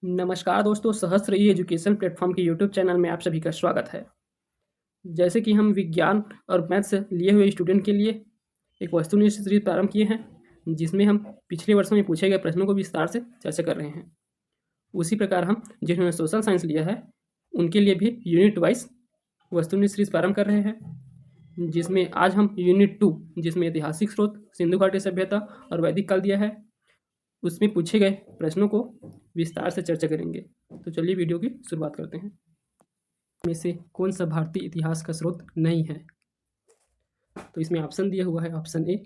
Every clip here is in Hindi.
नमस्कार दोस्तों, सहस्त्र ई एजुकेशन प्लेटफॉर्म के यूट्यूब चैनल में आप सभी का स्वागत है। जैसे कि हम विज्ञान और मैथ्स लिए हुए स्टूडेंट के लिए एक वस्तुनिष्ठ सीरीज प्रारंभ किए हैं, जिसमें हम पिछले वर्षों में पूछे गए प्रश्नों को विस्तार से चर्चा कर रहे हैं। उसी प्रकार हम जिन्होंने सोशल साइंस लिया है उनके लिए भी यूनिट वाइज वस्तुनिष्ठ सीरीज प्रारंभ कर रहे हैं, जिसमें आज हम यूनिट 2 जिसमें ऐतिहासिक स्रोत, सिंधु घाटी सभ्यता और वैदिक काल दिया है, उसमें पूछे गए प्रश्नों को विस्तार से चर्चा करेंगे। तो चलिए वीडियो की शुरुआत करते हैं। में से कौन सा भारतीय इतिहास का स्रोत नहीं है? तो इसमें ऑप्शन दिया हुआ है। ऑप्शन ए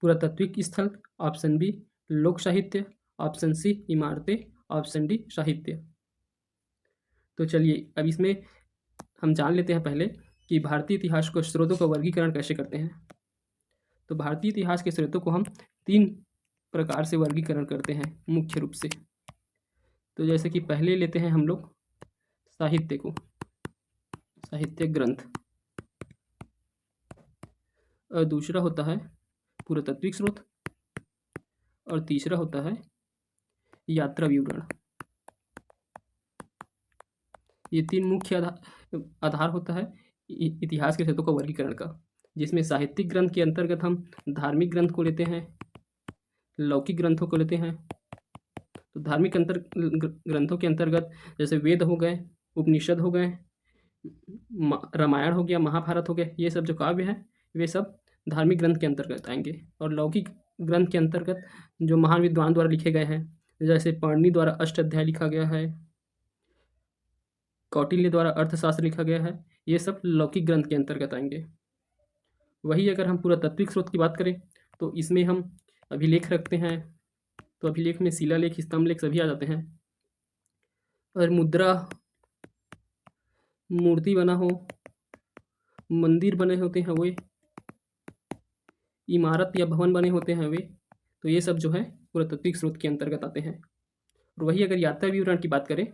पुरातात्विक स्थल, ऑप्शन बी लोक साहित्य, ऑप्शन सी इमारतें, ऑप्शन डी साहित्य। तो चलिए अब इसमें हम जान लेते हैं पहले कि भारतीय इतिहास को स्रोतों का वर्गीकरण कैसे करते हैं। तो भारतीय इतिहास के स्रोतों को हम 3 प्रकार से वर्गीकरण करते हैं मुख्य रूप से। तो जैसे कि पहले लेते हैं हम लोग साहित्य को, साहित्य ग्रंथ, और दूसरा होता है पुरातात्विक स्रोत, और तीसरा होता है यात्रा विवरण। ये 3 मुख्य आधार होता है इतिहास के स्रोतों का वर्गीकरण का, जिसमें साहित्यिक ग्रंथ के अंतर्गत हम धार्मिक ग्रंथ को लेते हैं, लौकिक ग्रंथों को लेते हैं। तो धार्मिक ग्रंथों के अंतर्गत जैसे वेद हो गए, उपनिषद हो गए, रामायण हो गया, महाभारत हो गया, ये सब जो काव्य हैं वे सब धार्मिक ग्रंथ के अंतर्गत आएंगे। और लौकिक ग्रंथ के अंतर्गत जो महान विद्वान द्वारा लिखे गए हैं, जैसे पाणिनि द्वारा अष्टाध्याय लिखा गया है, कौटिल्य द्वारा अर्थशास्त्र लिखा गया है, ये सब लौकिक ग्रंथ के अंतर्गत आएंगे। वही अगर हम पुरातात्विक स्रोत की बात करें तो इसमें हम अभिलेख रखते हैं। तो अभिलेख में शिलालेख, स्तंभलेख सभी आ जाते हैं। और मुद्रा, मूर्ति बना हो, मंदिर बने होते हैं वे, इमारत या भवन बने होते हैं वे, तो ये सब जो है पुरातात्विक स्रोत के अंतर्गत आते हैं। और वही अगर यात्रा विवरण की बात करें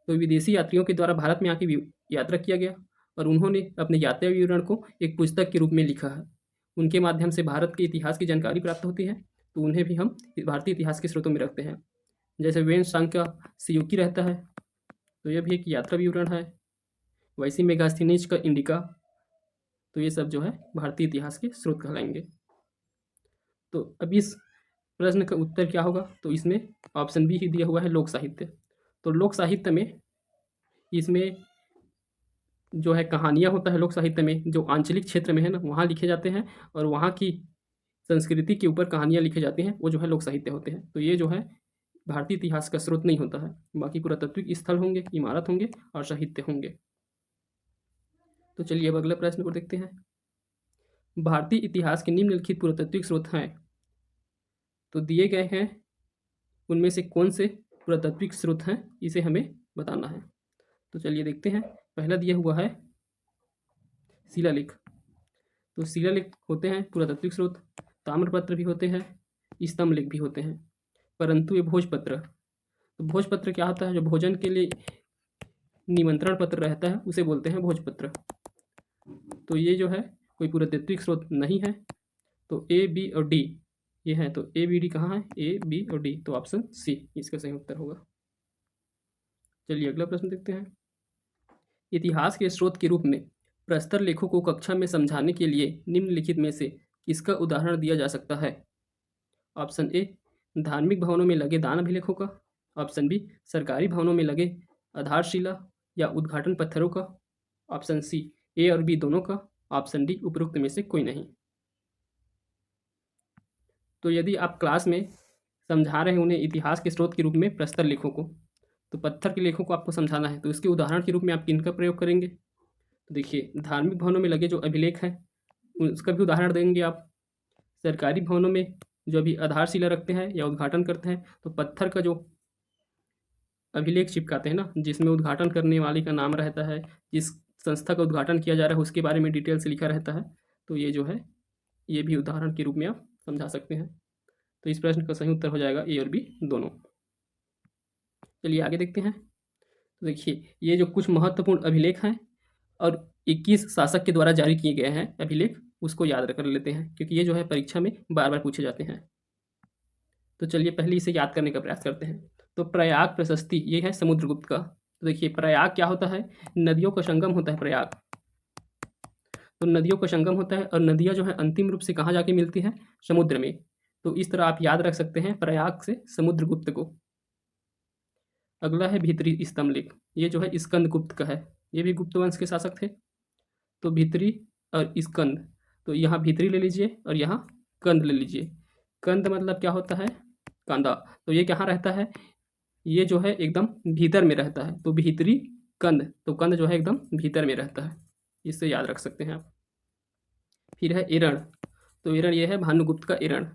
तो विदेशी यात्रियों के द्वारा भारत में आके यात्रा किया गया और उन्होंने अपने यात्रा विवरण को एक पुस्तक के रूप में लिखा है। उनके माध्यम से भारत के इतिहास की जानकारी प्राप्त होती है, तो उन्हें भी हम भारतीय इतिहास के स्रोतों में रखते हैं। जैसे वेन सांग का सियुकी रहता है, तो यह भी एक यात्रा विवरण है। वैसी मेगास्थनीज का इंडिका, तो ये सब जो है भारतीय इतिहास के स्रोत कहलाएंगे। तो अब इस प्रश्न का उत्तर क्या होगा? तो इसमें ऑप्शन बी ही दिया हुआ है, लोक साहित्य। तो लोक साहित्य में इसमें जो है कहानियाँ होता है लोक साहित्य में, जो आंचलिक क्षेत्र में है ना वहाँ लिखे जाते हैं और वहाँ की संस्कृति के ऊपर कहानियाँ लिखी जाती हैं, वो जो है लोक साहित्य होते हैं। तो ये जो है भारतीय इतिहास का स्रोत नहीं होता है। बाकी पुरातात्विक स्थल होंगे, इमारत होंगे और साहित्य होंगे। तो चलिए अब अगले प्रश्न को देखते हैं। भारतीय इतिहास के निम्नलिखित पुरातात्विक स्रोत हैं, तो दिए गए हैं उनमें से कौन से पुरातात्विक स्रोत हैं, इसे हमें बताना है। तो चलिए देखते हैं। पहला दिया हुआ है शिलालेख। तो शिलालेख होते हैं पुरातात्विक स्रोत, ताम्रपत्र भी होते हैं, स्तंभलेख भी होते हैं, परंतु ये भोजपत्र, तो भोजपत्र क्या होता है? जो भोजन के लिए निमंत्रण पत्र रहता है उसे बोलते हैं भोजपत्र। तो ये जो है कोई पुरातात्विक स्रोत नहीं है। तो ए, बी और डी ये है। तो ए, बी, डी कहाँ है? ए, बी और डी, तो ऑप्शन सी इसका सही उत्तर होगा। चलिए अगला प्रश्न देखते हैं। इतिहास के स्रोत के रूप में प्रस्तर लेखों को कक्षा में समझाने के लिए निम्नलिखित में से किसका उदाहरण दिया जा सकता है? ऑप्शन ए धार्मिक भवनों में लगे दान अभिलेखों का, ऑप्शन बी सरकारी भवनों में लगे आधारशिला या उद्घाटन पत्थरों का, ऑप्शन सी ए और बी दोनों का, ऑप्शन डी उपरोक्त में से कोई नहीं। तो यदि आप क्लास में समझा रहे हैं उन्हें इतिहास के स्रोत के रूप में प्रस्तर लेखों को, तो पत्थर के लेखों को आपको समझाना है, तो इसके उदाहरण के रूप में आप किनका प्रयोग करेंगे? तो देखिए, धार्मिक भवनों में लगे जो अभिलेख हैं उसका भी उदाहरण देंगे आप। सरकारी भवनों में जो अभी आधारशिला रखते हैं या उद्घाटन करते हैं, तो पत्थर का जो अभिलेख चिपकाते हैं ना, जिसमें उद्घाटन करने वाले का नाम रहता है, जिस संस्था का उद्घाटन किया जा रहा है उसके बारे में डिटेल से लिखा रहता है, तो ये जो है ये भी उदाहरण के रूप में आप समझा सकते हैं। तो इस प्रश्न का सही उत्तर हो जाएगा ए और बी दोनों। चलिए आगे देखते हैं। तो देखिए, ये जो कुछ महत्वपूर्ण अभिलेख हैं और 21 शासक के द्वारा जारी किए गए हैं अभिलेख, उसको याद कर लेते हैं, क्योंकि ये जो है परीक्षा में बार बार पूछे जाते हैं। तो चलिए पहले इसे याद करने का प्रयास करते हैं। तो प्रयाग प्रशस्ति ये है समुद्रगुप्त का। तो देखिए प्रयाग क्या होता है, नदियों का संगम होता है प्रयाग। तो नदियों का संगम होता है और नदियाँ जो है अंतिम रूप से कहाँ जाके मिलती है, समुद्र में। तो इस तरह आप याद रख सकते हैं प्रयाग से समुद्रगुप्त को। अगला है भीतरी स्तंभलेख, ये जो है स्कंदगुप्त का है, ये भी गुप्त वंश के शासक थे। तो भीतरी और स्कंद, तो यहाँ भीतरी ले लीजिए और यहाँ कंद ले लीजिए। कंद मतलब क्या होता है, कांदा। तो ये कहाँ रहता है, ये जो है एकदम भीतर में रहता है। तो भीतरी कंद, तो कंद जो है एकदम भीतर में रहता है, इससे याद रख सकते हैं आप। फिर है एरण, तो एरण ये है भानुगुप्त का एरण।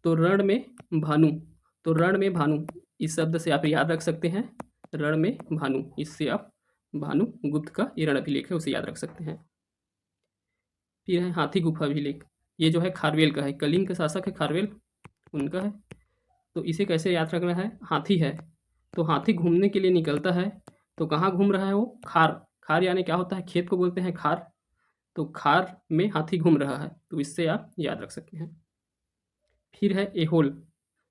तो रण में भानु, तो रण में भानु इस शब्द से आप याद रख सकते हैं, रण में भानु, इससे आप भानुगुप्त का एरण अभिलेख है उसे याद रख सकते हैं। फिर है हाथी गुफा अभिलेख, ये जो है खारवेल का है, कलिंग के शासक है खारवेल, उनका है। तो इसे कैसे याद रखना है, हाथी है तो हाथी घूमने के लिए निकलता है, तो कहाँ घूम रहा है वो, खार। खार यानी क्या होता है, खेत को बोलते हैं खार। तो खार में हाथी घूम रहा है, तो इससे आप याद रख सकते हैं। फिर है एहोल,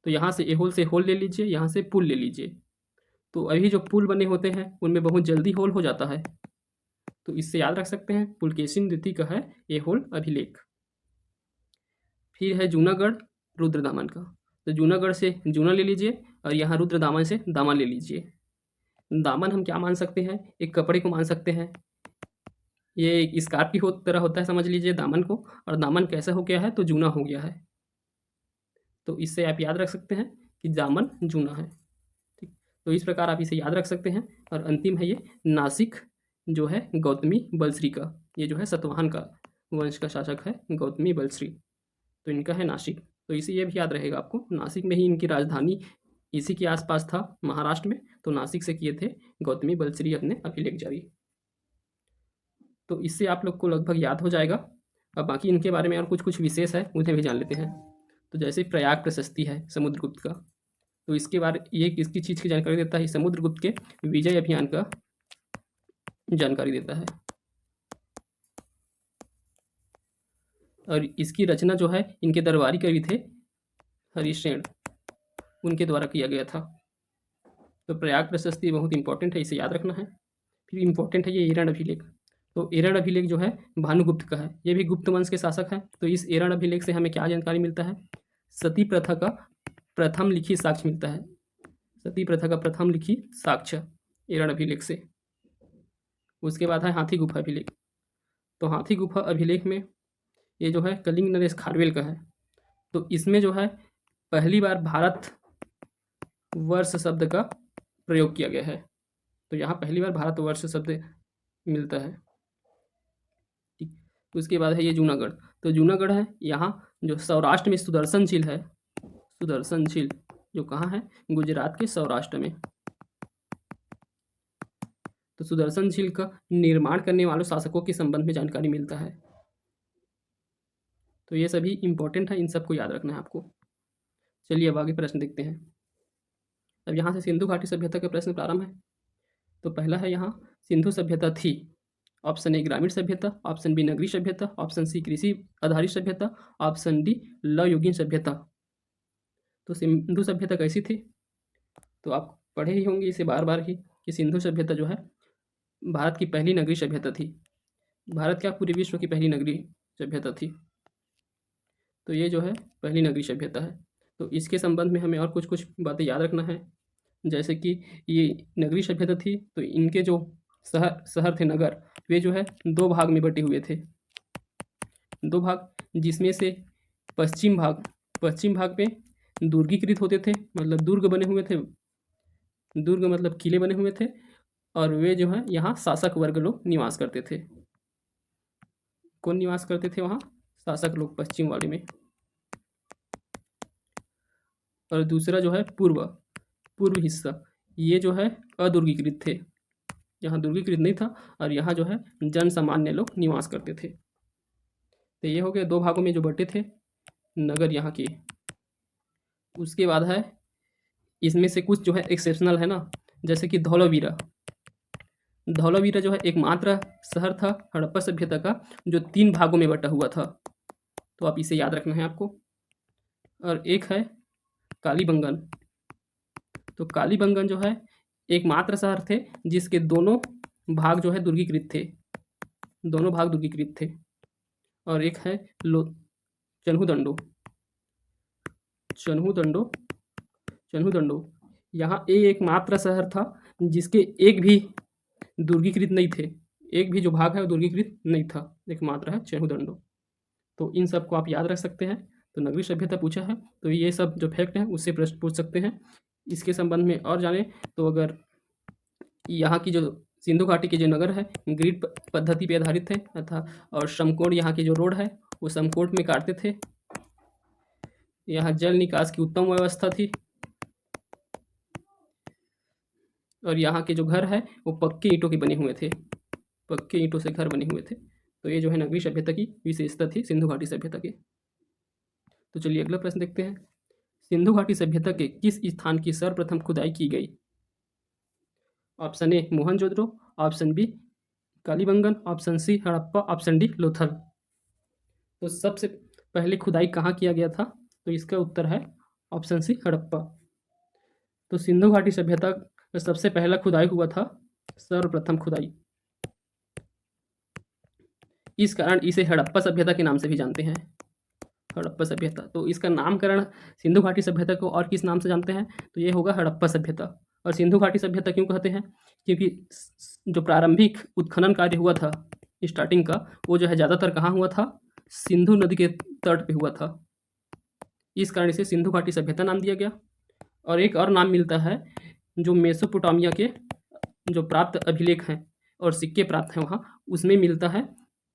तो यहाँ से एहोल से होल ले लीजिए, यहाँ से पुल ले लीजिए। तो अभी जो पुल बने होते हैं उनमें बहुत जल्दी होल हो जाता है, तो इससे याद रख सकते हैं पुलकेशिन द्वितीय का है एहोल अभिलेख। फिर है जूनागढ़ रुद्रदामन का, तो जूनागढ़ से जूना ले लीजिए और यहाँ रुद्रदामन से दामन ले लीजिए। दामन हम क्या मान सकते हैं, एक कपड़े को मान सकते हैं, ये एक स्कार्फ की तरह होता है समझ लीजिए दामन को, और दामन कैसा हो गया है, तो जूना हो गया है। तो इससे आप याद रख सकते हैं कि दामन जूना है। ठीक, तो इस प्रकार आप इसे याद रख सकते हैं। और अंतिम है ये नासिक, जो है गौतमी बलश्री का, ये जो है सतवाहन का वंश का शासक है गौतमी बलश्री, तो इनका है नासिक। तो इसे ये भी याद रहेगा आपको, नासिक में ही इनकी राजधानी इसी के आसपास था महाराष्ट्र में, तो नासिक से किए थे गौतमी बलश्री अपने अभिलेख जारी। तो इससे आप लोग को लगभग याद हो जाएगा। अब बाकी इनके बारे में और कुछ कुछ विशेष है उन्हें भी जान लेते हैं। तो जैसे प्रयाग प्रशस्ति है समुद्रगुप्त का, तो इसके बारे ये किसकी चीज़ की जानकारी देता है, समुद्रगुप्त के विजय अभियान का जानकारी देता है। और इसकी रचना जो है इनके दरबारी कवि थे हरिश्चंद्र, उनके द्वारा किया गया था। तो प्रयाग प्रशस्ति बहुत इंपॉर्टेंट है, इसे याद रखना है। फिर इंपॉर्टेंट है ये एरण अभिलेख, तो एरण अभिलेख जो है भानुगुप्त का है, ये भी गुप्त वंश के शासक है। तो इस एरण अभिलेख से हमें क्या जानकारी मिलता है, सती प्रथा का प्रथम लिखित साक्ष्य मिलता है, सती प्रथा का प्रथम लिखित साक्ष्य एरण अभिलेख से। उसके बाद है हाथी गुफा अभिलेख, तो हाथी गुफा अभिलेख में ये जो है कलिंग नरेश खारवेल का है। तो इसमें जो है पहली बार भारत वर्ष शब्द का प्रयोग किया गया है, तो यहाँ पहली बार भारतवर्ष शब्द मिलता है। ठीक, उसके बाद है ये जूनागढ़, तो जूनागढ़ है यहाँ जो सौराष्ट्र में सुदर्शन झील है, सुदर्शन झील जो कहाँ है, गुजरात के सौराष्ट्र में। तो सुदर्शन झील का निर्माण करने वालों शासकों के संबंध में जानकारी मिलता है। तो ये सभी इंपॉर्टेंट है, इन सबको याद रखना है आपको। चलिए अब आगे प्रश्न देखते हैं। अब यहाँ से सिंधु घाटी सभ्यता के प्रश्न प्रारंभ है। तो पहला है यहाँ सिंधु सभ्यता थी, ऑप्शन ए ग्रामीण सभ्यता, ऑप्शन बी नगरीय सभ्यता, ऑप्शन सी कृषि आधारित सभ्यता, ऑप्शन डी लवयुगीन सभ्यता। तो सिंधु सभ्यता कैसी थी, तो आप पढ़े ही होंगे इसे बार बार ही कि सिंधु सभ्यता जो है भारत की पहली नगरीय सभ्यता थी, भारत क्या पूरे विश्व की पहली नगरीय सभ्यता थी। तो ये जो है पहली नगरीय सभ्यता है। तो इसके संबंध में हमें और कुछ कुछ बातें याद रखना है, जैसे कि ये नगरीय सभ्यता थी तो इनके जो शहर थे, नगर, वे जो है दो भाग में बटे हुए थे, दो भाग, जिसमें से पश्चिम भाग पे दुर्गीकृत होते थे, मतलब दुर्ग बने हुए थे, दुर्ग मतलब किले बने हुए थे, और वे जो है यहाँ शासक वर्ग लोग निवास करते थे। कौन निवास करते थे वहाँ, शासक लोग पश्चिम वाले में। और दूसरा जो है पूर्व हिस्सा, ये जो है अदुर्गीकृत थे, यहाँ दुर्गीकृत नहीं था, और यहाँ जो है जन सामान्य लोग निवास करते थे। तो ये हो गया दो भागों में जो बटे थे नगर यहाँ के। उसके बाद है इसमें से कुछ जो है एक्सेप्शनल है ना, जैसे कि धौलावीरा जो है एकमात्र शहर था हड़प्पा सभ्यता का जो 3 भागों में बटा हुआ था, तो आप इसे याद रखना है आपको। और एक है कालीबंगन, तो कालीबंगन जो है एकमात्र शहर थे जिसके दोनों भाग जो है दुर्गीकृत थे, दोनों भाग दुर्गीकृत थे। और एक है लो चन्हुदंडो, चन्हुदंडो, चन्हुदंडो, यहाँ एकमात्र शहर था जिसके एक भी दुर्गीकृत नहीं थे, एक भी जो भाग है वो दुर्गीकृत नहीं था, एकमात्र है चन्हुदंडो। तो इन सब को आप याद रख सकते हैं। तो नगरी सभ्यता पूछा है तो ये सब जो फैक्ट हैं उससे प्रश्न पूछ सकते हैं। इसके संबंध में और जाने तो अगर यहाँ की जो सिंधु घाटी के जो नगर है ग्रिड पद्धति पे आधारित थे तथा और समकोण यहाँ की जो रोड है वो समकोण में काटते थे। यहाँ जल निकास की उत्तम व्यवस्था थी और यहाँ के जो घर है वो पक्के ईंटों के बने हुए थे, पक्के ईंटों से घर बने हुए थे। तो ये जो है नगरी सभ्यता की विशेषता थी सिंधु घाटी सभ्यता की। तो चलिए अगला प्रश्न देखते हैं। सिंधु घाटी सभ्यता के किस स्थान की सर्वप्रथम खुदाई की गई? Option A Mohenjodaro, option B Kalibangan, option C Harappa, option D Lothal. तो सबसे पहले खुदाई कहाँ किया गया था? तो इसका उत्तर है ऑप्शन सी हड़प्पा। तो सिंधु घाटी सभ्यता का सबसे पहला खुदाई हुआ था, सर्वप्रथम खुदाई, इस कारण इसे हड़प्पा सभ्यता के नाम से भी जानते हैं, हड़प्पा सभ्यता। तो इसका नामकरण सिंधु घाटी सभ्यता को और किस नाम से जानते हैं? तो ये होगा हड़प्पा सभ्यता। और सिंधु घाटी सभ्यता क्यों कहते हैं? क्योंकि जो प्रारंभिक उत्खनन कार्य हुआ था स्टार्टिंग का, वो जो है ज़्यादातर कहाँ हुआ था? सिंधु नदी के तट पे हुआ था, इस कारण इसे सिंधु घाटी सभ्यता नाम दिया गया। और एक और नाम मिलता है जो मेसोपोटामिया के जो प्राप्त अभिलेख हैं और सिक्के प्राप्त हैं वहाँ, उसमें मिलता है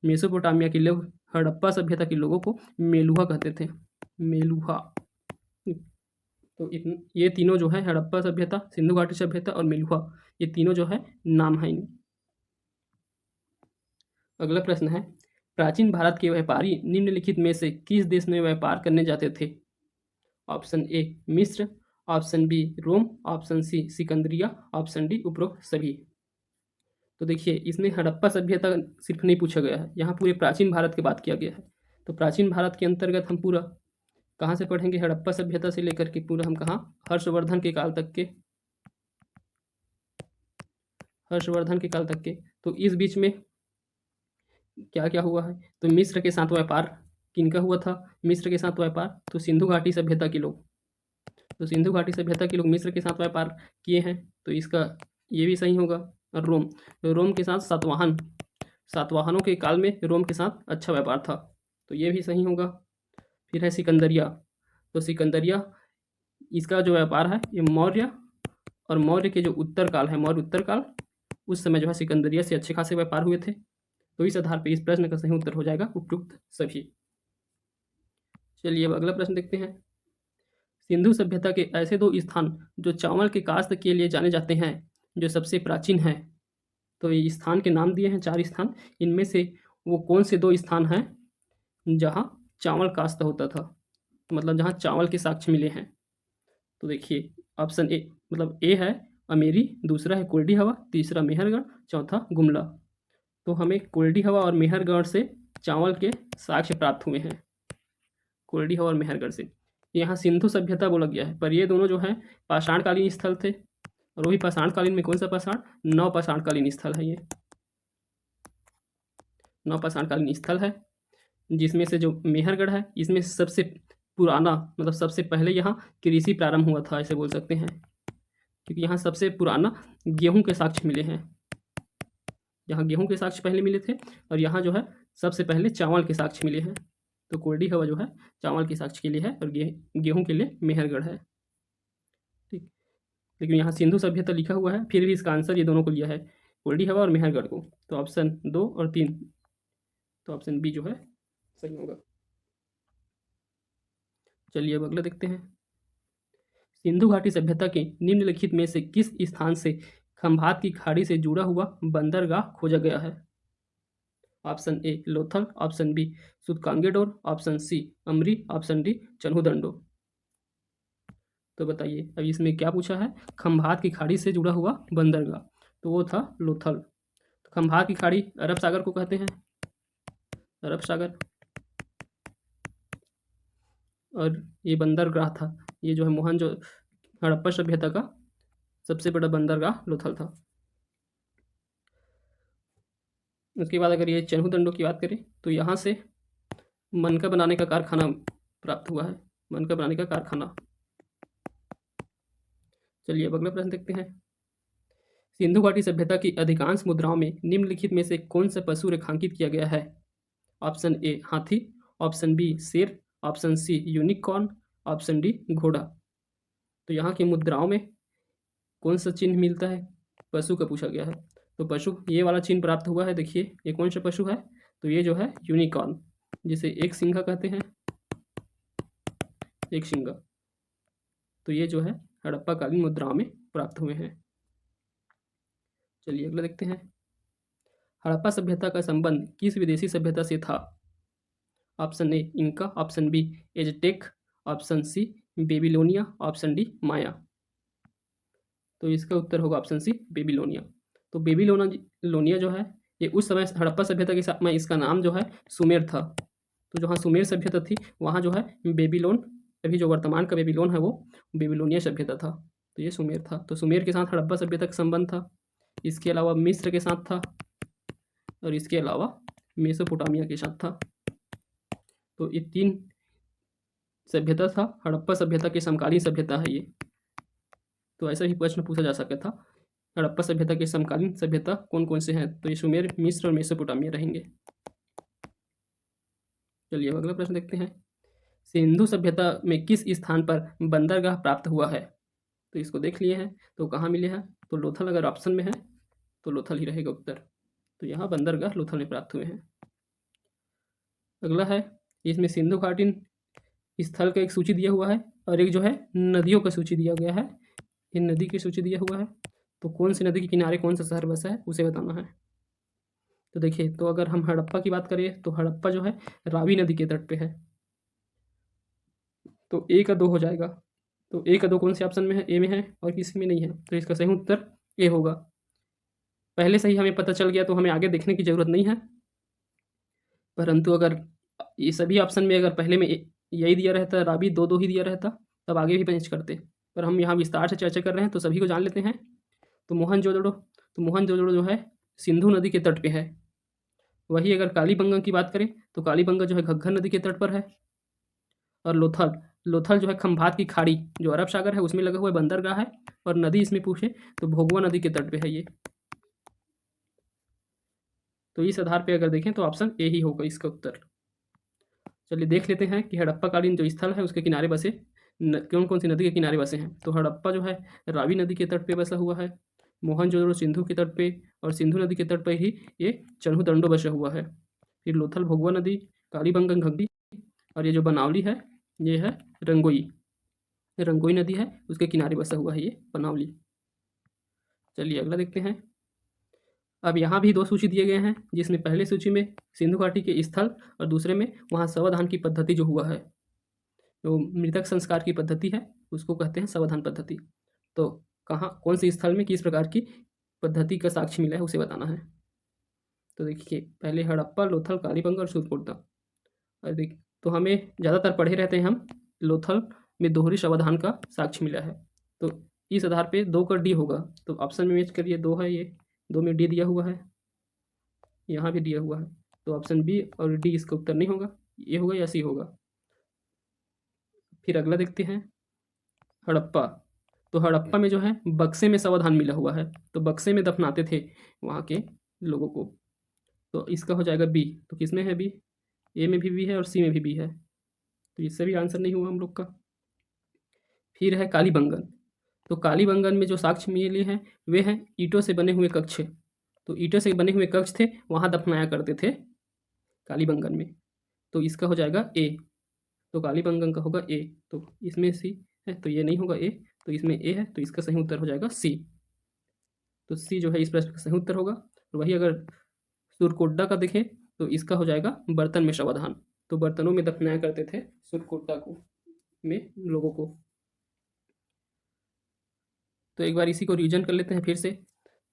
मेसोपोटामिया के लोग हड़प्पा सभ्यता के लोगों को मेलुहा कहते थे, मेलुहा। तो ये तीनों जो है हड़प्पा सभ्यता, सिंधु घाटी सभ्यता और मेलुहा, ये तीनों जो है नाम है। अगला प्रश्न है, प्राचीन भारत के व्यापारी निम्नलिखित में से किस देश में व्यापार करने जाते थे? ऑप्शन ए मिस्र, option B Rome, option C सिकंदरिया, ऑप्शन डी उपरोक्त सभी। तो देखिए इसमें हड़प्पा सभ्यता सिर्फ नहीं पूछा गया है, यहाँ पूरे प्राचीन भारत की बात किया गया है। तो प्राचीन भारत के अंतर्गत हम पूरा कहाँ से पढ़ेंगे? हड़प्पा सभ्यता से लेकर के पूरा हम कहाँ, हर्षवर्धन के काल तक के, हर्षवर्धन के काल तक के। तो इस बीच में क्या क्या हुआ है? तो मिस्र के साथ व्यापार किनका हुआ था? मिस्र के साथ व्यापार तो सिंधु घाटी सभ्यता के लोग, तो सिंधु घाटी सभ्यता के लोग मिस्र के साथ व्यापार किए हैं, तो इसका ये भी सही होगा। और रोम, रोम के साथ सातवाहन, सातवाहनों के काल में रोम के साथ अच्छा व्यापार था, तो ये भी सही होगा। फिर है सिकंदरिया, तो सिकंदरिया इसका जो व्यापार है ये मौर्य और मौर्य के जो उत्तर काल है, मौर्य उत्तर काल, उस समय जो है सिकंदरिया से अच्छे खासे व्यापार हुए थे। तो इस आधार पर इस प्रश्न का सही उत्तर हो जाएगा उपयुक्त सभी। चलिए अब अगला प्रश्न देखते हैं। सिंधु सभ्यता के ऐसे दो स्थान जो चावल के काश्त के लिए जाने जाते हैं जो सबसे प्राचीन हैं, तो ये स्थान के नाम दिए हैं 4 स्थान, इनमें से वो कौन से 2 स्थान हैं जहाँ चावल काश्त होता था, मतलब जहाँ चावल के साक्ष्य मिले हैं? तो देखिए ऑप्शन ए, मतलब ए है अमेरी, दूसरा है कुल्डी हवा, तीसरा मेहरगढ़, चौथा गुमला। तो हमें कुल्डी हवा और मेहरगढ़ से चावल के साक्ष्य प्राप्त हुए हैं, कुल्डी हवा और मेहरगढ़ से। यहाँ सिंधु सभ्यता बोला गया है, पर ये दोनों जो है पाषाणकालीन स्थल थे, और वही पाषाणकालीन में कौन सा पाषाण? नवपाषाणकालीन स्थल है ये, नवपाषाणकालीन स्थल है, जिसमें से जो मेहरगढ़ है इसमें सबसे पुराना, मतलब सबसे पहले यहाँ कृषि प्रारंभ हुआ था ऐसे बोल सकते हैं, क्योंकि यहाँ सबसे पुराना गेहूं के साक्ष्य मिले हैं, यहाँ गेहूं के साक्ष्य पहले मिले थे, और यहाँ जो है सबसे पहले चावल के साक्ष्य मिले हैं। तो कुल्डी हवा जो है चावल के साक्ष्य के लिए है और गेहूं के लिए मेहरगढ़ है, ठीक। लेकिन यहाँ सिंधु सभ्यता लिखा हुआ है, फिर भी इसका आंसर ये दोनों को लिया है, कुल्डी हवा और मेहरगढ़ को। तो ऑप्शन 2 और 3, तो ऑप्शन बी जो है सही होगा। चलिए अब अगला देखते हैं। सिंधु घाटी सभ्यता के निम्नलिखित में से किस स्थान से खंभात की खाड़ी से जुड़ा हुआ बंदरगाह खोजा गया है? Option A Lothal, option B Sutkagendor, option C Amri, option D चन्हुदंडो। तो बताइए अब इसमें क्या पूछा है? खंभात की खाड़ी से जुड़ा हुआ बंदरगाह, तो वो था लोथल। तो खंभात की खाड़ी अरब सागर को कहते हैं, अरब सागर। और ये बंदरगाह था, ये जो है हड़प्पा सभ्यता का सबसे बड़ा बंदरगाह लोथल था। उसके बाद अगर ये चन्हू की बात करें तो यहाँ से मनका बनाने का कारखाना प्राप्त हुआ है, मनका बनाने का कारखाना। चलिए अब अगला प्रश्न देखते हैं। सिंधु घाटी सभ्यता की अधिकांश मुद्राओं में निम्नलिखित में से कौन सा पशु रेखांकित किया गया है? ऑप्शन ए हाथी, ऑप्शन बी शेर, option C unicorn, option D घोड़ा। तो यहाँ की मुद्राओं में कौन सा चिन्ह मिलता है? पशु का पूछा गया है। तो पशु ये वाला चिन्ह प्राप्त हुआ है। देखिए ये कौन सा पशु है? तो ये जो है यूनिकॉर्न, जिसे एक सिंघा कहते हैं, एक सिंगा। तो ये जो है हड़प्पा कालीन मुद्राओं में प्राप्त हुए हैं। चलिए अगला देखते हैं। हड़प्पा सभ्यता का संबंध किस विदेशी सभ्यता से था? Option A Inca, option B Aztec, option C Babylonia, option D Maya. तो इसका उत्तर होगा ऑप्शन सी बेबीलोनिया। तो बेबीलोनिया जो है ये उस समय हड़प्पा सभ्यता के साथ में इसका नाम जो है सुमेर था। तो जहाँ सुमेर सभ्यता थी वहाँ जो है बेबीलोन, अभी जो वर्तमान का बेबीलोन है वो बेबीलोनिया सभ्यता था। तो ये सुमेर था। तो सुमेर के साथ हड़प्पा सभ्यता का संबंध था। इसके अलावा मिस्र के साथ था और इसके अलावा मेसोपोटामिया के साथ था। तो ये तीन सभ्यता था। हड़प्पा सभ्यता की समकालीन सभ्यता है ये। तो ऐसा भी प्रश्न पूछा जा सकता था, हड़प्पा सभ्यता के समकालीन सभ्यता कौन कौन से हैं? तो ये सुमेर, मिस्र और मेसोपोटामिया रहेंगे। चलिए अगला प्रश्न देखते हैं। सिंधु सभ्यता में किस स्थान पर बंदरगाह प्राप्त हुआ है? तो इसको देख लिए हैं। तो कहाँ मिले हैं? तो लोथल अगर ऑप्शन में है तो लोथल ही रहेगा उत्तर। तो यहाँ बंदरगाह लोथल में प्राप्त हुए हैं। अगला है, इसमें सिंधु घाटी स्थल का एक सूची दिया हुआ है और एक जो है नदियों का सूची दिया गया है। ये नदी की सूची दिया हुआ है। तो कौन सी नदी के किनारे कौन सा शहर बसा है उसे बताना है। तो देखिए, तो अगर हम हड़प्पा की बात करें तो हड़प्पा जो है रावी नदी के तट पे है। तो ए का 2 हो जाएगा। तो ए का 2 कौन से ऑप्शन में है? ए में है और किसी में नहीं है। तो इसका सही उत्तर ए होगा। पहले से ही हमें पता चल गया तो हमें आगे देखने की ज़रूरत नहीं है। परंतु अगर ये सभी ऑप्शन में अगर पहले में यही दिया रहता, रावी 2-2 ही दिया रहता, तब आगे भी मैच करते। पर हम यहाँ विस्तार से चर्चा कर रहे हैं तो सभी को जान लेते हैं। तो मोहनजोदड़ो जो है सिंधु नदी के तट पे है। वही अगर कालीबंगा की बात करें तो कालीबंगा जो है घग्गर नदी के तट पर है। और लोथल जो है खंभात की खाड़ी जो अरब सागर है उसमें लगा हुआ बंदरगाह है। और नदी इसमें पूछे तो भोगवा नदी के तट पे है ये। तो इस आधार पे अगर देखें तो ऑप्शन ए ही होगा इसका उत्तर। चलिए देख लेते हैं कि हड़प्पाकालीन जो स्थल है उसके किनारे बसे कौन कौन सी नदी के किनारे बसे हैं। तो हड़प्पा जो है रावी नदी के तट पे बसा हुआ है, मोहनजोदड़ो सिंधु के तट पे, और सिंधु नदी के तट पर ही ये चन्हू बसा हुआ है। फिर लोथल भोगवा नदी, कालीबंगन घग्गी, और ये जो बनावली है ये है रंगोई नदी है उसके किनारे बसा हुआ है ये बनावली। चलिए अगला देखते हैं। अब यहाँ भी 2 सूची दिए गए हैं, जिसमें पहले सूची में सिंधु घाटी के स्थल और दूसरे में वहाँ शवदान की पद्धति जो हुआ है, जो मृतक संस्कार की पद्धति है उसको कहते हैं शवदान पद्धति। तो कहाँ कौन से स्थल में किस प्रकार की पद्धति का साक्ष्य मिला है उसे बताना है। तो देखिए पहले हड़प्पा, लोथल, कालीबंगा और सुरकोटदा। और देखिए तो हमें ज़्यादातर पढ़े रहते हैं हम लोथल में दोहरी शवदान का साक्ष्य मिला है। तो इस आधार पे 2 का डी होगा। तो ऑप्शन में मैच करिए, 2 है ये, 2 में डी दिया हुआ है, यहाँ भी दिया हुआ है। तो ऑप्शन बी और डी इसका उत्तर नहीं होगा, ये होगा या सी होगा। फिर अगला देखते हैं हड़प्पा। तो हड़प्पा में जो है बक्से में शवदान मिला हुआ है। तो बक्से में दफनाते थे वहाँ के लोगों को। तो इसका हो जाएगा बी। तो किस में है बी? ए में भी बी है और सी में भी बी है। तो इससे भी आंसर नहीं हुआ हम लोग का। फिर है कालीबंगन। तो कालीबंगन में जो साक्ष्य मिले हैं वे हैं ईंटों से बने हुए कक्ष। तो ईंटों से बने हुए कक्ष थे, वहाँ दफनाया करते थे कालीबंगन में। तो इसका हो जाएगा ए। तो कालीबंगन का होगा ए। तो इसमें सी है तो ये नहीं होगा ए। तो इसमें ए है तो इसका सही उत्तर हो जाएगा सी। तो सी जो है इस प्रश्न का सही उत्तर होगा। और वही अगर सुरकोड्डा का देखें तो इसका हो जाएगा बर्तन में शवदान। तो बर्तनों में दफनाया करते थे सुरकोड्डा को में लोगों को। तो एक बार इसी को रिवीजन कर लेते हैं फिर से।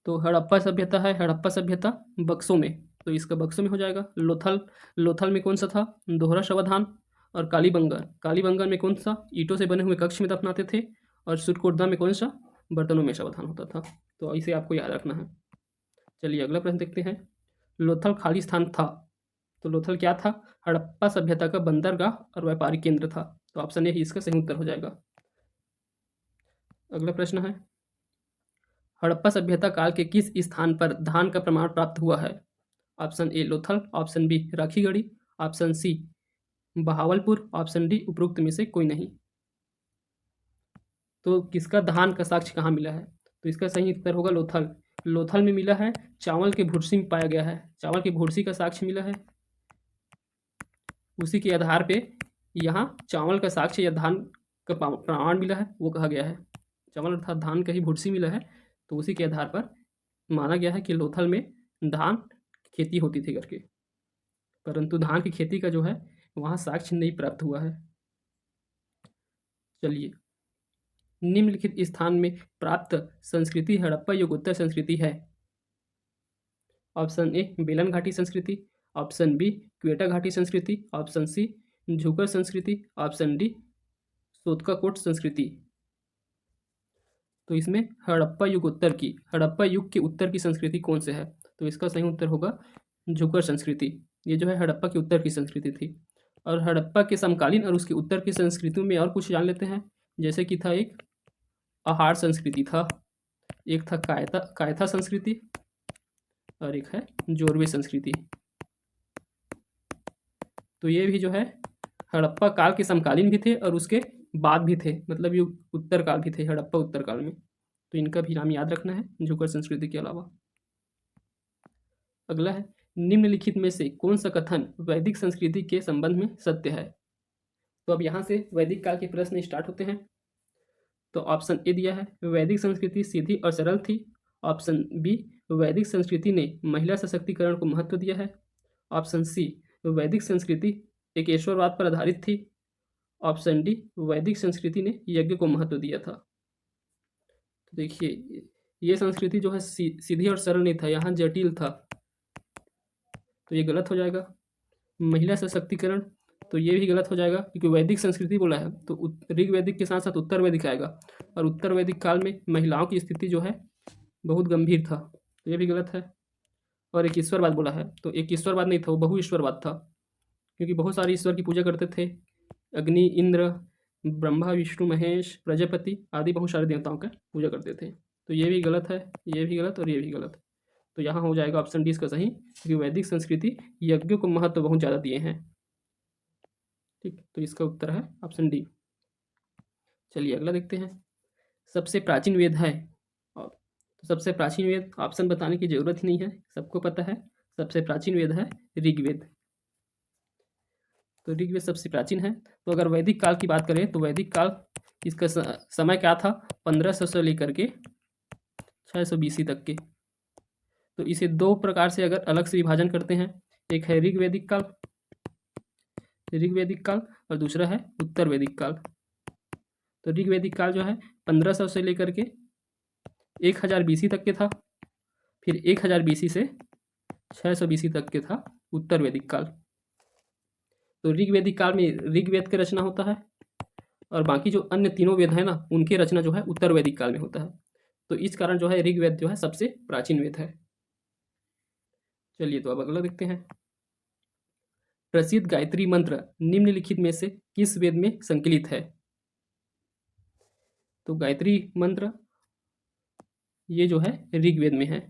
तो हड़प्पा सभ्यता है, हड़प्पा सभ्यता बक्सों में, तो इसका बक्सों में हो जाएगा। लोथल में कौन सा था? दोहरा शवदान। और कालीबंगन में कौन सा? ईंटों से बने हुए कक्ष में दफनाते थे। और सुरकोटदा में कौन सा? बर्तनों में सावधान होता था। तो इसे आपको याद रखना है। चलिए अगला प्रश्न देखते हैं। लोथल खाली स्थान था, तो लोथल क्या था? हड़प्पा सभ्यता का बंदरगाह और व्यापारिक केंद्र था। तो ऑप्शन ए ही इसका सही उत्तर हो जाएगा। अगला प्रश्न है, हड़प्पा सभ्यता काल के किस स्थान पर धान का प्रमाण प्राप्त हुआ है? Option A Lothal, option B Rakhigarhi, option C Bahawalpur, option D उपरोक्त में से कोई नहीं। तो किसका धान का साक्ष्य कहाँ मिला है? तो इसका सही उत्तर होगा लोथल। लोथल में मिला है, चावल के भूसी में पाया गया है, चावल की भूसी का साक्ष्य मिला है। उसी के आधार पे यहाँ चावल का साक्ष्य या धान का प्रमाण मिला है, वो कहा गया है। चावल अर्थात धान का ही भूसी मिला है, तो उसी के आधार पर माना गया है कि लोथल में धान खेती होती थी करके, परंतु धान की खेती का जो है वहाँ साक्ष्य नहीं प्राप्त हुआ है। चलिए, निम्नलिखित स्थान में प्राप्त संस्कृति हड़प्पा युगोत्तर संस्कृति है। ऑप्शन ए बेलन घाटी संस्कृति, ऑप्शन बी क्वेटा घाटी संस्कृति, ऑप्शन सी झुकर संस्कृति, ऑप्शन डी सोतकाकोट संस्कृति। तो इसमें हड़प्पा युग के उत्तर की संस्कृति कौन से है? तो इसका सही उत्तर होगा झुकर संस्कृति। ये जो है हड़प्पा के उत्तर की संस्कृति थी। और हड़प्पा के समकालीन और उसके उत्तर की संस्कृतियों में और कुछ जान लेते हैं। जैसे कि था एक आहार संस्कृति था, एक था कायथा संस्कृति, और एक है जोरवे संस्कृति। तो ये भी जो है हड़प्पा काल के समकालीन भी थे और उसके बाद भी थे, मतलब ये उत्तर काल भी थे हड़प्पा उत्तर काल में। तो इनका भी नाम याद रखना है झुकर संस्कृति के अलावा। अगला है, निम्नलिखित में से कौन सा कथन वैदिक संस्कृति के संबंध में सत्य है? तो अब यहाँ से वैदिक काल के प्रश्न स्टार्ट होते हैं। तो ऑप्शन ए दिया है, वैदिक संस्कृति सीधी और सरल थी। ऑप्शन बी, वैदिक संस्कृति ने महिला सशक्तिकरण को महत्व दिया है। ऑप्शन सी, वैदिक संस्कृति एक ईश्वरवाद पर आधारित थी। ऑप्शन डी, वैदिक संस्कृति ने यज्ञ को महत्व दिया था। तो देखिए, ये संस्कृति जो है सीधी और सरल नहीं था, यहाँ जटिल था, तो ये गलत हो जाएगा। महिला सशक्तिकरण, तो ये भी गलत हो जाएगा क्योंकि वैदिक संस्कृति बोला है, तो ऋग्वैदिक के साथ साथ उत्तर वैदिक आएगा, और उत्तर वैदिक काल में महिलाओं की स्थिति जो है बहुत गंभीर था, तो ये भी गलत है। और एक ईश्वरवाद बोला है, तो एक ईश्वरवाद नहीं था, वो बहु ईश्वरवाद था, क्योंकि बहुत सारे ईश्वर की पूजा करते थे। अग्नि, इंद्र, ब्रह्मा, विष्णु, महेश, प्रजापति आदि बहुत सारे देवताओं का पूजा करते थे। तो ये भी गलत है, ये भी गलत और ये भी गलत। तो यहाँ हो जाएगा ऑप्शन डी इसका सही, क्योंकि वैदिक संस्कृति यज्ञों को महत्व बहुत ज़्यादा दिए हैं। ठीक, तो इसका उत्तर है ऑप्शन डी। चलिए अगला देखते हैं। सबसे प्राचीन वेद है, तो सबसे प्राचीन वेद ऑप्शन बताने की जरूरत ही नहीं है, सबको पता है। सबसे प्राचीन वेद है ऋग्वेद। तो ऋग्वेद सबसे प्राचीन है। तो अगर वैदिक काल की बात करें तो वैदिक काल इसका समय क्या था? 1500 से लेकर के 600 BC तक के। तो इसे दो प्रकार से अगर अलग से विभाजन करते हैं, एक है ऋग्वैदिक काल और दूसरा है उत्तर वैदिक काल। तो ऋग्वैदिक काल जो है 1500 से लेकर के 1000 BC तक के था, फिर 1000 BC से 600 BC तक के था उत्तर वैदिक काल। तो ऋग्वैदिक काल में ऋग्वेद की रचना होता है, और बाकी जो अन्य तीनों वेद है ना, उनकी रचना जो है उत्तर वैदिक काल में होता है। तो इस कारण जो है ऋग्वेद जो है सबसे प्राचीन वेद है। चलिए तो अब अगला देखते हैं। प्रसिद्ध गायत्री मंत्र निम्नलिखित में से किस वेद में संकलित है? तो गायत्री मंत्र ये जो है ऋग्वेद में है।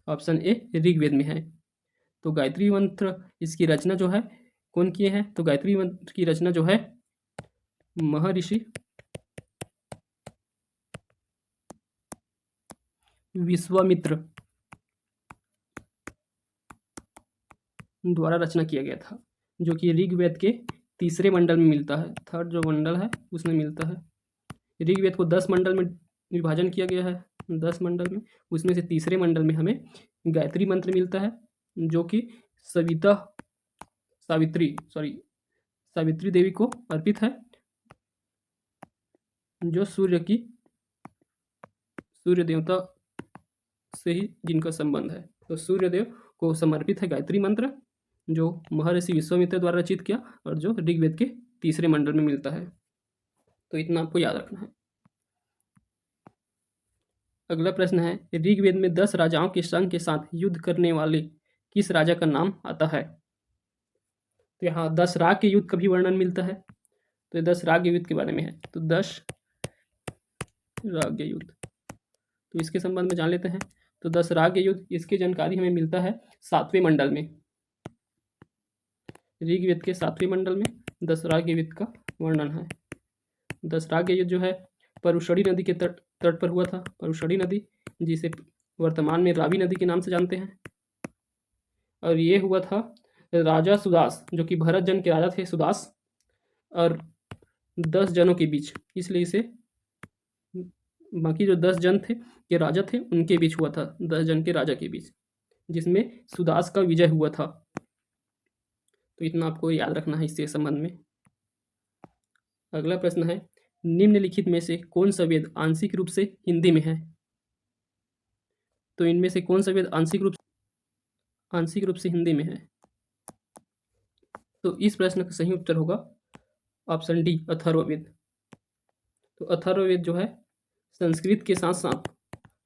ऑप्शन ए ऋग्वेद में है। तो गायत्री मंत्र इसकी रचना जो है कौन किए हैं? तो गायत्री मंत्र की रचना जो है महर्षि विश्वामित्र द्वारा रचना किया गया था, जो कि ऋग्वेद के तीसरे मंडल में मिलता है। थर्ड जो मंडल है उसमें मिलता है। ऋग्वेद को 10 मंडल में विभाजन किया गया है, 10 मंडल में, उसमें से तीसरे मंडल में हमें गायत्री मंत्र मिलता है, जो कि सावित्री देवी को अर्पित है, जो सूर्य देवता से ही जिनका संबंध है। तो सूर्यदेव को समर्पित है गायत्री मंत्र, जो महर्षि विश्वामित्र द्वारा रचित किया और जो ऋग्वेद के तीसरे मंडल में मिलता है। तो इतना आपको याद रखना है। अगला प्रश्न है, ऋग्वेद में 10 राजाओं के संघ के साथ युद्ध करने वाले किस राजा का नाम आता है? तो यहाँ 10 राग के युद्ध का भी वर्णन मिलता है। तो ये 10 राग युद्ध के बारे में है। तो 10 राग युद्ध, तो इसके संबंध में जान लेते हैं। तो 10 राग युद्ध, इसकी जानकारी हमें मिलता है 7वें मंडल में। ऋग्वेद के 7वें मंडल में 10 राग युद्ध का वर्णन है। 10 राग युद्ध जो है परुशड़ी नदी के तट पर हुआ था। परुशड़ी नदी, जिसे वर्तमान में रावी नदी के नाम से जानते हैं। और ये हुआ था राजा सुदास, जो कि भरत जन के राजा थे सुदास, और 10 जनों के बीच, इसलिए इसे बाकी जो 10 जन थे के राजा थे उनके बीच हुआ था, 10 जन के राजा के बीच, जिसमें सुदास का विजय हुआ था। तो इतना आपको याद रखना है इससे संबंध में। अगला प्रश्न है, निम्नलिखित में से कौन सा वेद आंशिक रूप से हिंदी में है? तो इनमें से कौन सा वेद आंशिक रूप से हिंदी में है? तो इस प्रश्न का सही उत्तर होगा ऑप्शन डी, अथर्ववेद। तो अथर्ववेद जो है संस्कृत के साथ साथ,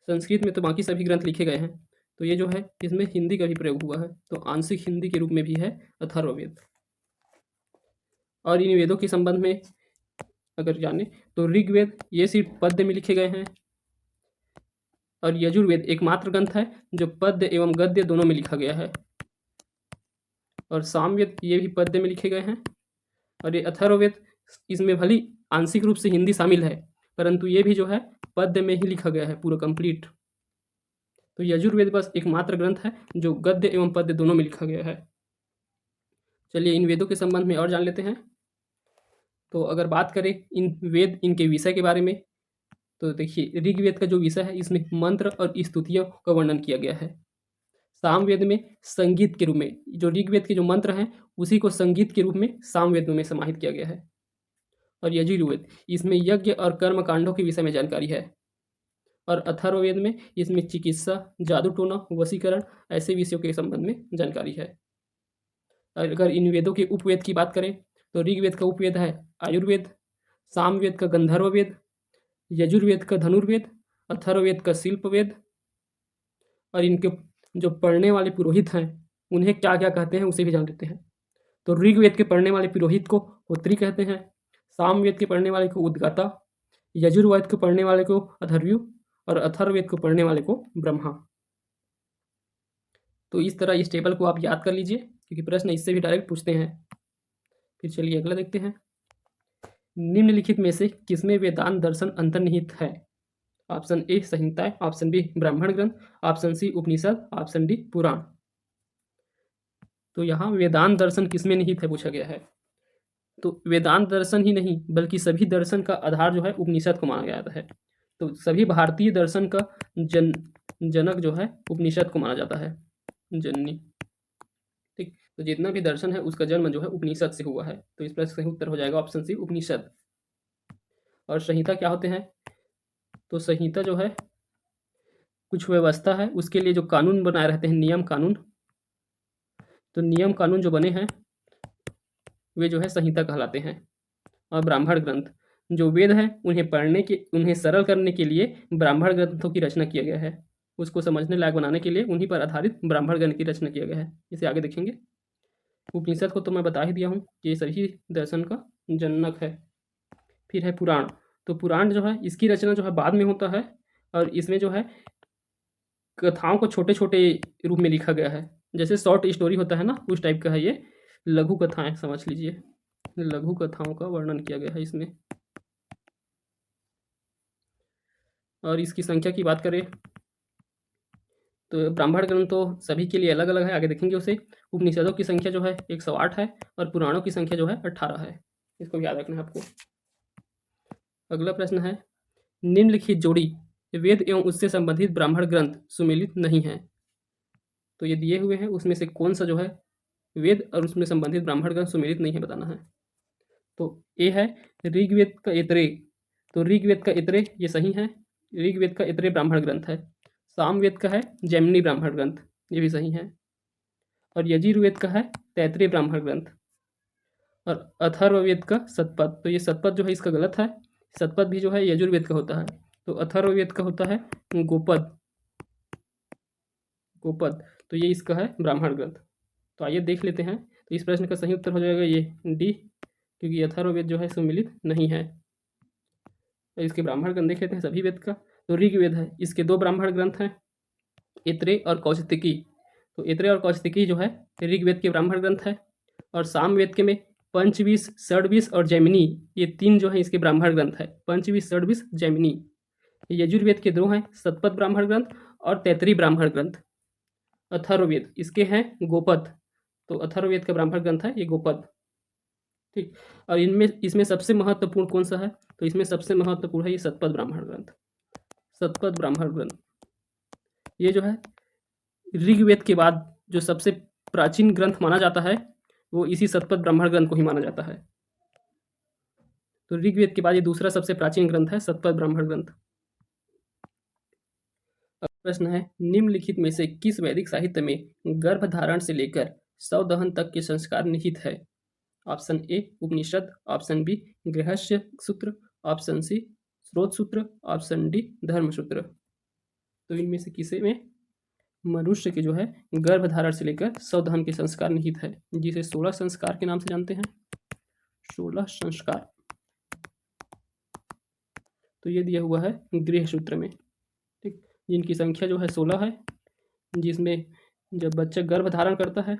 संस्कृत में तो बाकी सभी ग्रंथ लिखे गए हैं, तो ये जो है इसमें हिंदी का भी प्रयोग हुआ है, तो आंशिक हिंदी के रूप में भी है अथर्ववेद। और इन वेदों के संबंध में अगर जाने तो ऋग्वेद ये सिर्फ पद्य में लिखे गए हैं, और यजुर्वेद एकमात्र ग्रंथ है जो पद्य एवं गद्य दोनों में लिखा गया है, और सामवेद ये भी पद्य में लिखे गए हैं, और ये अथर्ववेद इसमें भली आंशिक रूप से हिंदी शामिल है, परंतु ये भी जो है पद्य में ही लिखा गया है पूरा कंप्लीट। तो यजुर्वेद बस एकमात्र ग्रंथ है जो गद्य एवं पद्य दोनों में लिखा गया है। चलिए इन वेदों के संबंध में और जान लेते हैं। तो अगर बात करें इन वेद, इनके विषय के बारे में, तो देखिए ऋग्वेद का जो विषय है इसमें मंत्र और स्तुतियों का वर्णन किया गया है। सामवेद में संगीत के रूप में, जो ऋग्वेद के जो मंत्र हैं उसी को संगीत के रूप में सामवेद में समाहित किया गया है। और यजुर्वेद, इसमें यज्ञ और कर्म कांडों के विषय में जानकारी है। और अथर्ववेद में इसमें चिकित्सा, जादू टोना, वशीकरण ऐसे विषयों के संबंध में जानकारी है। और अगर इन वेदों के उपवेद की बात करें तो ऋग्वेद का उपवेद है आयुर्वेद, सामवेद का गंधर्ववेद, यजुर्वेद का धनुर्वेद, अथर्ववेद का शिल्पवेद। और इनके जो पढ़ने वाले पुरोहित हैं उन्हें क्या क्या कहते हैं उसे भी जान लेते हैं। तो ऋग्वेद के पढ़ने वाले पुरोहित को होत्री कहते हैं, सामवेद के पढ़ने वाले को उद्गाता, यजुर्वेद को पढ़ने वाले को अथर्वयु, और अथर्ववेद को पढ़ने वाले को ब्रह्मा। तो इस तरह इस टेबल को आप याद कर लीजिए, क्योंकि प्रश्न इससे भी डायरेक्ट पूछते हैं। फिर चलिए अगला देखते हैं, निम्नलिखित में से किसमें वेदांत दर्शन अंतर्निहित है? ऑप्शन ए संहिताएं, ऑप्शन बी ब्राह्मण ग्रंथ, ऑप्शन सी उपनिषद, ऑप्शन डी पुराण। तो यहाँ वेदांत दर्शन किसमें निहित है पूछा गया है। तो वेदांत दर्शन ही नहीं बल्कि सभी दर्शन का आधार जो है उपनिषद को माना जाता है। तो सभी भारतीय दर्शन का जनक जो है उपनिषद को माना जाता है, जननी। ठीक, तो जितना भी दर्शन है उसका जन्म जो है उपनिषद से हुआ है। तो इस प्रश्न का सही उत्तर हो जाएगा ऑप्शन सी, उपनिषद। और संहिता क्या होते हैं? तो संहिता जो है कुछ व्यवस्था है, उसके लिए जो कानून बनाए रहते हैं, नियम कानून। तो नियम कानून जो बने हैं वे जो है संहिता कहलाते हैं। और ब्राह्मण ग्रंथ, जो वेद हैं उन्हें सरल करने के लिए ब्राह्मण ग्रंथों की रचना किया गया है। उसको समझने लायक बनाने के लिए उन्हीं पर आधारित ब्राह्मण ग्रंथ की रचना किया गया है। इसे आगे देखेंगे। उपनिषद को तो मैं बता ही दिया हूँ कि ये सभी दर्शन का जनक है। फिर है पुराण। तो पुराण जो है इसकी रचना जो है बाद में होता है, और इसमें जो है कथाओं को छोटे छोटे रूप में लिखा गया है, जैसे शॉर्ट स्टोरी होता है ना, उस टाइप का है ये। लघु कथाएं समझ लीजिए, लघु कथाओं का वर्णन किया गया है इसमें। और इसकी संख्या की बात करें तो ब्राह्मण ग्रंथ तो सभी के लिए अलग अलग है, आगे देखेंगे उसे। उपनिषदों की संख्या जो है 108 है, और पुराणों की संख्या जो है 18 है। इसको याद रखना है आपको। अगला प्रश्न है, निम्नलिखित जोड़ी वेद एवं उससे संबंधित ब्राह्मण ग्रंथ सुमेलित नहीं है। तो ये दिए हुए हैं, उसमें से कौन सा जो है वेद और उसमें संबंधित ब्राह्मण ग्रंथ सुमेलित नहीं है, बताना है। तो ये है ऋग्वेद का इतरे। तो ऋग्वेद का इतरे ये सही है, ऋग्वेद का इतरे ब्राह्मण ग्रंथ है। सामवेद का है जैमिनी ब्राह्मण ग्रंथ, ये भी सही है। और यजुर्वेद का है तैत्रीय ब्राह्मण ग्रंथ। और अथर्ववेद का सतपथ, तो ये सतपथ जो है इसका गलत है। सतपथ भी जो है यजुर्वेद का होता है। तो अथर्ववेद का होता है गोपद। गोपद तो ये इसका है ब्राह्मण ग्रंथ। तो आइए देख लेते हैं। तो इस प्रश्न का सही उत्तर हो जाएगा ये डी, क्योंकि अथर्ववेद जो है सम्मिलित नहीं है। तो इसके ब्राह्मण ग्रंथ देख लेते हैं सभी वेद का। तो ऋग्वेद है, इसके 2 ब्राह्मण ग्रंथ हैं, ऐत्रेय और कौशिकी। तो ऐत्रेय और कौशिकी जो है ऋग्वेद के ब्राह्मण ग्रंथ है। और सामवेद के में पंचविश, षड्विश और जैमिनी, ये 3 जो है इसके ब्राह्मण ग्रंथ है, पंचविश, षड्विश, जैमिनी। यजुर्वेद के 2 हैं, शतपथ ब्राह्मण ग्रंथ और तैतरीय ब्राह्मण ग्रंथ। अथर्ववेद इसके हैं गोपद। तो अथर्ववेद का ब्राह्मण ग्रंथ है ये गोपद। ठीक। और इनमें इसमें सबसे महत्वपूर्ण कौन सा है? तो इसमें सबसे महत्वपूर्ण है ये शतपथ ब्राह्मण ग्रंथ। शतपथ ब्राह्मण ग्रंथ ये जो है ऋग्वेद के बाद जो सबसे प्राचीन ग्रंथ माना जाता है वो इसी शतपथ ब्राह्मण ग्रंथ को ही माना जाता है। तो ऋग्वेद के बाद ये दूसरा सबसे प्राचीन ग्रंथ है शतपथ ब्राह्मण ग्रंथ। अब प्रश्न है, निम्नलिखित में से किस वैदिक साहित्य में गर्भधारण से लेकर शवदहन तक के संस्कार निहित है? Option A Upanishad, option B गृहस्थ सूत्र, ऑप्शन सी स्रोत सूत्र, ऑप्शन डी धर्मसूत्र। तो इनमें से किसे में मनुष्य के जो है गर्भधारण से लेकर शवदहन के संस्कार निहित है, जिसे 16 संस्कार के नाम से जानते हैं। 16 संस्कार तो ये दिया हुआ है गृह सूत्र में। ठीक, जिनकी संख्या जो है 16 है, जिसमें जब बच्चा गर्भ धारण करता है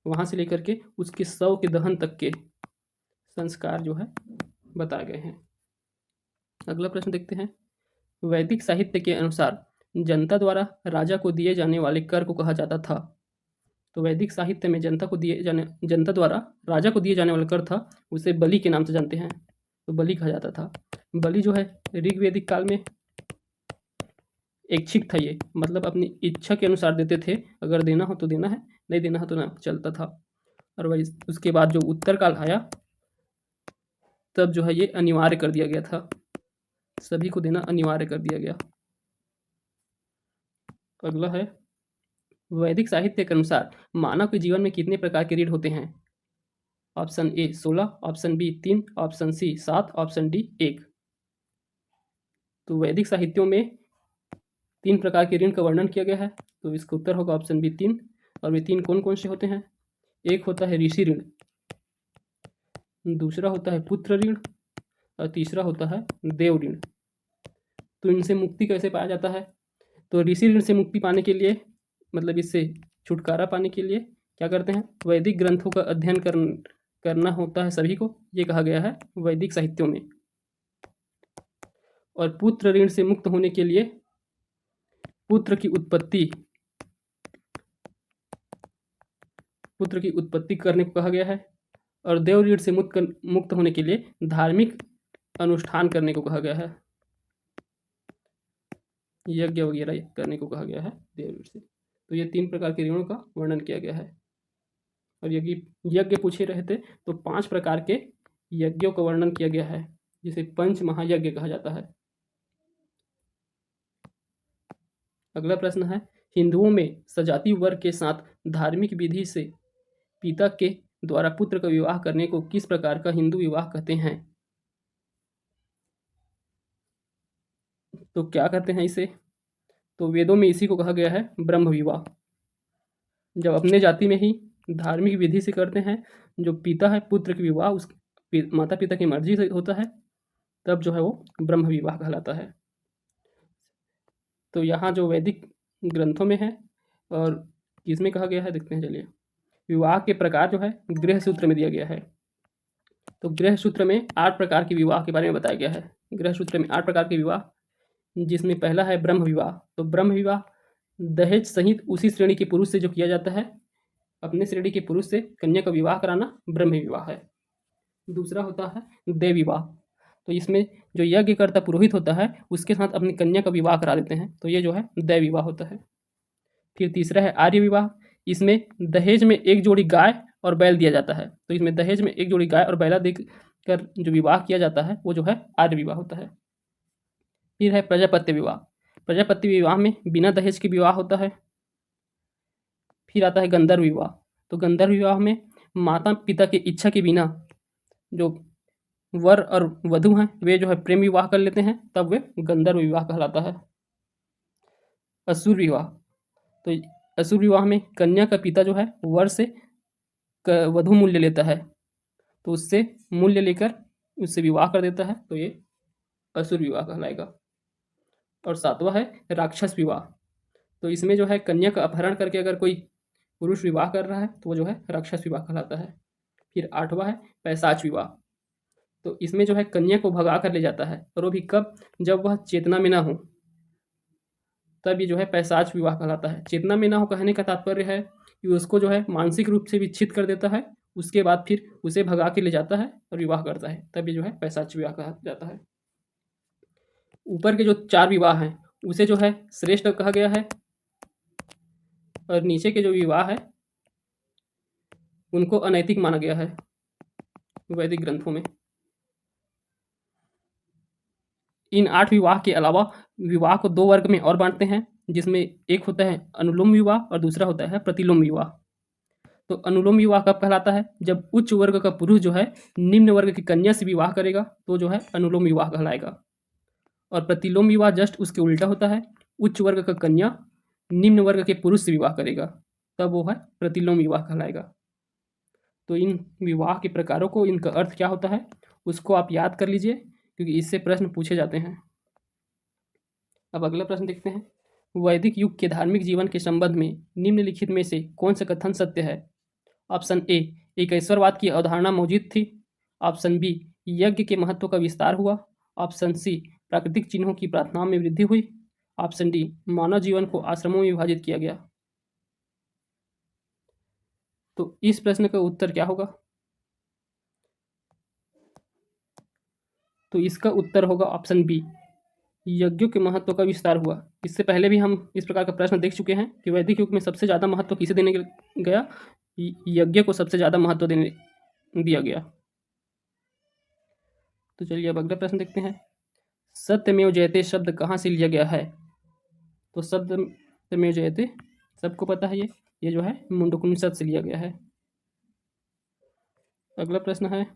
वहाँ से लेकर के उसके शव के दहन तक के संस्कार जो है बताए गए हैं। अगला प्रश्न देखते हैं। वैदिक साहित्य के अनुसार जनता द्वारा राजा को दिए जाने वाले कर को कहा जाता था। तो वैदिक साहित्य में जनता द्वारा राजा को दिए जाने वाला कर था, उसे बलि के नाम से जानते हैं। तो बलि कहा जाता था। बलि जो है ऋग्वैदिक काल में ऐच्छिक था, ये मतलब अपनी इच्छा के अनुसार देते थे, अगर देना हो तो देना है, नहीं देना हो तो ना, चलता था। और वही उसके बाद जो उत्तर काल आया तब जो है ये अनिवार्य कर दिया गया था, सभी को देना अनिवार्य कर दिया गया। अगला है, वैदिक साहित्य के अनुसार मानव के जीवन में कितने प्रकार के ऋण होते हैं? Option A 16, option B 3, option C 7, option D 1। तो वैदिक साहित्यों में 3 प्रकार के ऋण का वर्णन किया गया है, तो इसका उत्तर होगा ऑप्शन बी 3। और वे 3 कौन कौन से होते हैं? एक होता है ऋषि ऋण, दूसरा होता है पुत्र ऋण और तीसरा होता है देव ऋण। तो इनसे मुक्ति कैसे पाया जाता है? तो ऋषि ऋण से मुक्ति पाने के लिए, मतलब इससे छुटकारा पाने के लिए क्या करते हैं? वैदिक ग्रंथों का अध्ययन करना होता है सभी को, ये कहा गया है वैदिक साहित्यों में। और पुत्र ऋण से मुक्त होने के लिए पुत्र की उत्पत्ति करने को कहा गया है। और देव ऋण से मुक्त होने के लिए धार्मिक अनुष्ठान करने को कहा गया है, यज्ञ वगैरह करने को कहा गया है देव ऋण से। तो ये 3 प्रकार के ऋणों का वर्णन किया गया है। और यज्ञ पूछे रहे थे तो 5 प्रकार के यज्ञों का वर्णन किया गया है, जिसे पंच महायज्ञ कहा जाता है। अगला प्रश्न है, हिंदुओं में सजाती वर्ग के साथ धार्मिक विधि से पिता के द्वारा पुत्र का विवाह करने को किस प्रकार का हिंदू विवाह कहते हैं? तो क्या कहते हैं इसे? तो वेदों में इसी को कहा गया है ब्रह्म विवाह। जब अपने जाति में ही धार्मिक विधि से करते हैं, जो पिता है पुत्र के विवाह उस माता पिता की मर्जी से होता है, तब जो है वो ब्रह्म विवाह कहलाता है। तो यहाँ जो वैदिक ग्रंथों में है और किसमें कहा गया है देखते हैं, चलिए। विवाह के प्रकार जो है गृह सूत्र में दिया गया है। तो गृह सूत्र में 8 प्रकार के विवाह के बारे में बताया गया है। गृह सूत्र में 8 प्रकार के विवाह, जिसमें पहला है ब्रह्म विवाह। तो ब्रह्म विवाह दहेज सहित उसी श्रेणी के पुरुष से जो किया जाता है, अपने श्रेणी के पुरुष से कन्या का विवाह कराना ब्रह्म विवाह है। दूसरा होता है देव विवाह। तो इसमें जो यज्ञकर्ता पुरोहित होता है उसके साथ अपनी कन्या का विवाह करा देते हैं, तो ये जो है देव विवाह होता है। फिर तीसरा है आर्य विवाह। इसमें दहेज में एक जोड़ी गाय और बैल दिया जाता है। तो इसमें दहेज में एक जोड़ी गाय और बैला देकर जो विवाह किया जाता है वो जो है आर्य विवाह होता है। फिर है प्रजापत्य विवाह। प्रजापत्य विवाह में बिना दहेज के विवाह होता है। फिर आता है गंधर्व विवाह। तो गंधर्व विवाह में माता पिता की इच्छा के बिना जो वर और वधू हैं वे जो है प्रेम विवाह कर लेते हैं, तब वे गंधर्व विवाह कहलाता है। असुर विवाह, तो असुर विवाह में कन्या का पिता जो है वर से वधू मूल्य लेता है, तो उससे मूल्य लेकर उससे विवाह कर देता है, तो ये असुर विवाह कहलाएगा। और सातवां है राक्षस विवाह, तो इसमें जो है कन्या का अपहरण करके अगर कोई पुरुष विवाह कर रहा है तो वो जो है राक्षस विवाह कहलाता है। फिर आठवां है पैशाच विवाह, तो इसमें जो है कन्या को भगा कर ले जाता है, और वो भी कब, जब वह चेतना में ना हो, तब ये जो है पैशाच विवाह कहलाता है। चेतना में ना हो कहने का तात्पर्य है कि उसको जो है मानसिक रूप से विच्छित कर देता है, उसके बाद फिर उसे भगा के ले जाता है और विवाह करता है, तब ये जो है पैशाच विवाह कहा जाता है। ऊपर के जो 4 विवाह हैं उसे जो है श्रेष्ठ कहा गया है, और नीचे के जो विवाह है उनको अनैतिक माना गया है वैदिक ग्रंथों में। इन 8 विवाह के अलावा विवाह को 2 वर्ग में और बांटते हैं, जिसमें एक होता है अनुलोम विवाह और दूसरा होता है प्रतिलोम विवाह। तो अनुलोम विवाह कब कहलाता है, जब उच्च वर्ग का पुरुष जो है निम्न वर्ग की कन्या से विवाह करेगा तो जो है अनुलोम विवाह कहलाएगा। और प्रतिलोम विवाह जस्ट उसके उल्टा होता है, उच्च वर्ग का कन्या निम्न वर्ग के पुरुष से विवाह करेगा, तब वो है प्रतिलोम विवाह कहलाएगा। तो इन विवाह के प्रकारों को, इनका अर्थ क्या होता है उसको आप याद कर लीजिए, क्योंकि इससे प्रश्न पूछे जाते हैं। अब अगला प्रश्न देखते हैं, वैदिक युग के धार्मिक जीवन के संबंध में निम्नलिखित में से कौन सा कथन सत्य है। ऑप्शन ए, एक ईश्वरवाद की अवधारणा मौजूद थी। ऑप्शन बी, यज्ञ के महत्व का विस्तार हुआ। ऑप्शन सी, प्राकृतिक चिन्हों की प्रार्थनाओं में वृद्धि हुई। ऑप्शन डी, मानव जीवन को आश्रमों में विभाजित किया गया। तो इस प्रश्न का उत्तर क्या होगा, तो इसका उत्तर होगा ऑप्शन बी, यज्ञों के महत्व का विस्तार हुआ। इससे पहले भी हम इस प्रकार का प्रश्न देख चुके हैं कि वैदिक युग में सबसे ज़्यादा महत्व किसे देने गया, यज्ञ को सबसे ज़्यादा महत्व देने दिया गया। तो चलिए अब अगला प्रश्न देखते हैं, सत्यमेव जयते शब्द कहाँ से लिया गया है। तो सत्यमेव जयते सबको पता है, ये जो है मुंडकोपनिषद से लिया गया है। अगला प्रश्न है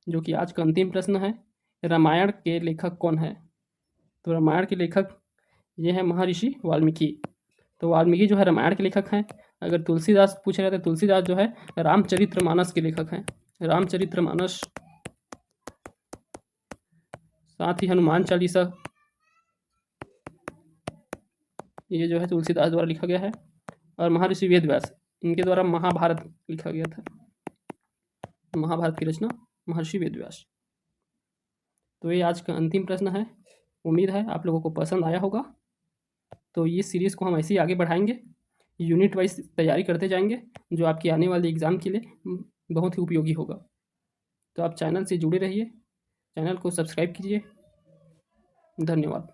जो कि आज का अंतिम प्रश्न है, रामायण के लेखक कौन है। तो रामायण के लेखक ये है महर्षि वाल्मीकि। तो वाल्मीकि जो है रामायण के लेखक हैं। अगर तुलसीदास पूछ रहे थे, तुलसीदास जो है रामचरितमानस के लेखक हैं। रामचरितमानस, साथ ही हनुमान चालीसा, ये जो है तुलसीदास द्वारा लिखा गया है। और महर्षि वेदव्यास, इनके द्वारा महाभारत लिखा गया था। महाभारत की रचना महर्षि वेदव्यास। तो ये आज का अंतिम प्रश्न है। उम्मीद है आप लोगों को पसंद आया होगा। तो इस सीरीज़ को हम ऐसे ही आगे बढ़ाएंगे, यूनिट वाइज तैयारी करते जाएंगे, जो आपकी आने वाले एग्ज़ाम के लिए बहुत ही उपयोगी होगा। तो आप चैनल से जुड़े रहिए, चैनल को सब्सक्राइब कीजिए। धन्यवाद।